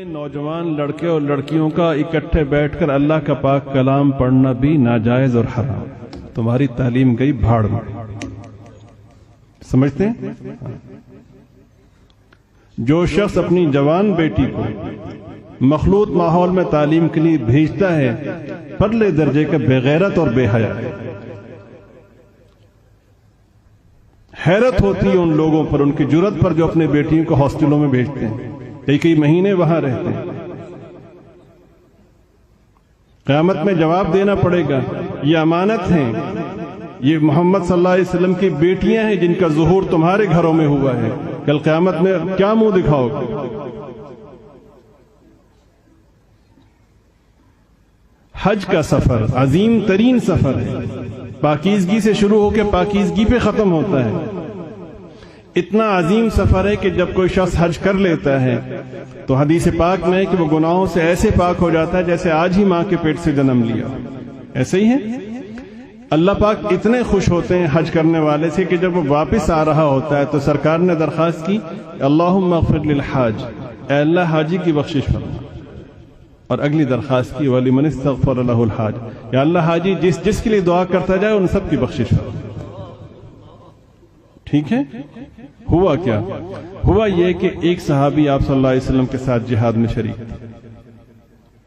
نوجوان لڑکے اور لڑکیوں کا اکٹھے بیٹھ کر اللہ کا پاک کلام پڑھنا بھی ناجائز اور حرام. تمہاری تعلیم گئی بھاڑ میں. سمجھتے ہیں؟ جو شخص اپنی جوان بیٹی کو مخلوط ماحول میں تعلیم کے لیے بھیجتا ہے پرلے درجے کا بے غیرت اور بے حیا ہے. حیرت ہوتی ہے ان لوگوں پر، ان کی جرت پر جو اپنے بیٹیوں کو ہاسٹلوں میں بھیجتے ہیں، کئی مہینے وہاں رہتے ہیں. قیامت میں جواب دینا پڑے گا. یہ امانت ہیں، یہ محمد صلی اللہ علیہ وسلم کی بیٹیاں ہیں جن کا ظہور تمہارے گھروں میں ہوا ہے. کل قیامت میں کیا منہ دکھاؤ گے؟ حج کا سفر عظیم ترین سفر ہے. پاکیزگی سے شروع ہو کے پاکیزگی پہ ختم ہوتا ہے. اتنا عظیم سفر ہے کہ جب کوئی شخص حج کر لیتا ہے تو حدیث پاک میں ہے کہ وہ گناہوں سے ایسے پاک ہو جاتا ہے جیسے آج ہی ماں کے پیٹ سے جنم لیا. ایسے ہی ہے. اللہ پاک اتنے خوش ہوتے ہیں حج کرنے والے سے کہ جب وہ واپس آ رہا ہوتا ہے تو سرکار نے درخواست کی اللہم اغفر للحاج، اے اللہ حاجی کی بخشش فرما. اور اگلی درخواست کی وَلِمَنِ اسْتَغْفَرَ لَهُ الْحَاجِ، یا اللہ حاجی جس کے لیے دعا کرتا جائے ان سب کی بخشش فرما. ٹھیک ہے؟ ہوا کیا؟ ہوا یہ کہ ایک صحابی آپ صلی اللہ علیہ وسلم کے ساتھ جہاد میں شریک تھے.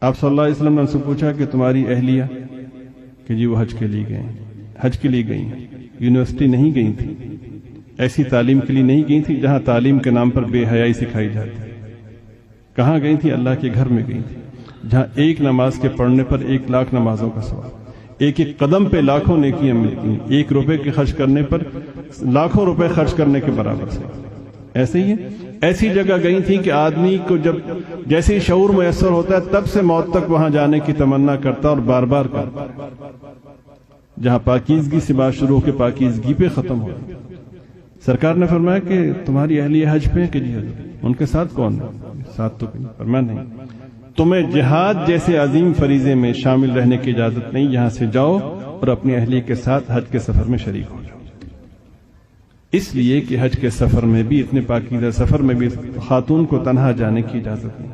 آپ صلی اللہ علیہ وسلم نے ان سے پوچھا کہ تمہاری اہلیہ، کہ جی وہ حج کے لیے گئی ہیں. یونیورسٹی نہیں گئی تھی، ایسی تعلیم کے لیے نہیں گئی تھی جہاں تعلیم کے نام پر بے حیائی سکھائی جاتی. کہاں گئی تھی؟ اللہ کے گھر میں گئی تھی، جہاں ایک نماز کے پڑھنے پر 1,00,000 نمازوں کا ثواب، ایک قدم پہ لاکھوں نیکیاں ملتی ہیں، 1 روپے کے خرچ کرنے پر لاکھوں روپے خرچ کرنے کے برابر سے. ایسے ہی ہے. ایسی جگہ گئی تھی کہ آدمی کو جب جیسے ہی شعور میسر ہوتا ہے تب سے موت تک وہاں جانے کی تمنا کرتا اور بار بار کرتا. جہاں پاکیزگی سے بات شروع ہو کے پاکیزگی پہ ختم ہو. سرکار نے فرمایا کہ تمہاری اہلیہ حج پہ ہے کہ جی حضرت؟ ان کے ساتھ کون ہے؟ ساتھ تو فرمایا نہیں. تمہیں جہاد جیسے عظیم فریضے میں شامل رہنے کی اجازت نہیں. یہاں سے جاؤ اور اپنی اہلیہ کے ساتھ حج کے سفر میں شریک ہو جاؤ. اس لیے کہ حج کے سفر میں بھی، اتنے پاکیزہ سفر میں بھی خاتون کو تنہا جانے کی اجازت نہیں.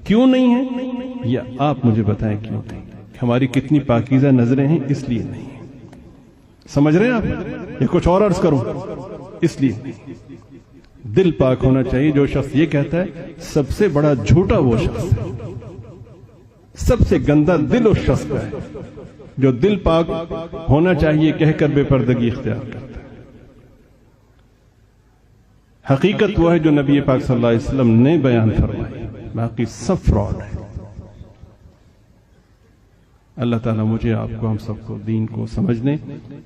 کیوں نہیں ہے؟ یا آپ مجھے بتائیں کیوں نہیں؟ ہماری کتنی پاکیزہ نظریں ہیں، اس لیے نہیں. سمجھ رہے ہیں آپ؟ یا کچھ اور عرض کروں؟ اس لیے نہیں. دل پاک ہونا چاہیے. جو شخص یہ کہتا ہے سب سے بڑا جھوٹا وہ شخص ہے. سب سے گندا دل اس شخص کا ہے جو دل پاک ہونا چاہیے کہہ کر بے پردگی اختیار کرتا ہے. حقیقت وہ ہے جو نبی پاک صلی اللہ علیہ وسلم نے بیان فرمائی، باقی سب فراڈ ہے. اللہ تعالیٰ مجھے، آپ کو، ہم سب کو دین کو سمجھنے،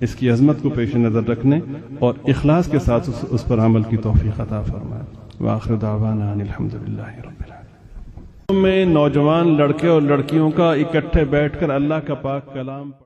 اس کی عظمت کو پیش نظر رکھنے اور اخلاص کے ساتھ اس پر عمل کی توفیق عطا فرمائے. وآخر دعوانا ان الحمدللہ رب العالمین. میں نوجوان لڑکے اور لڑکیوں کا اکٹھے بیٹھ کر اللہ کا پاک کلام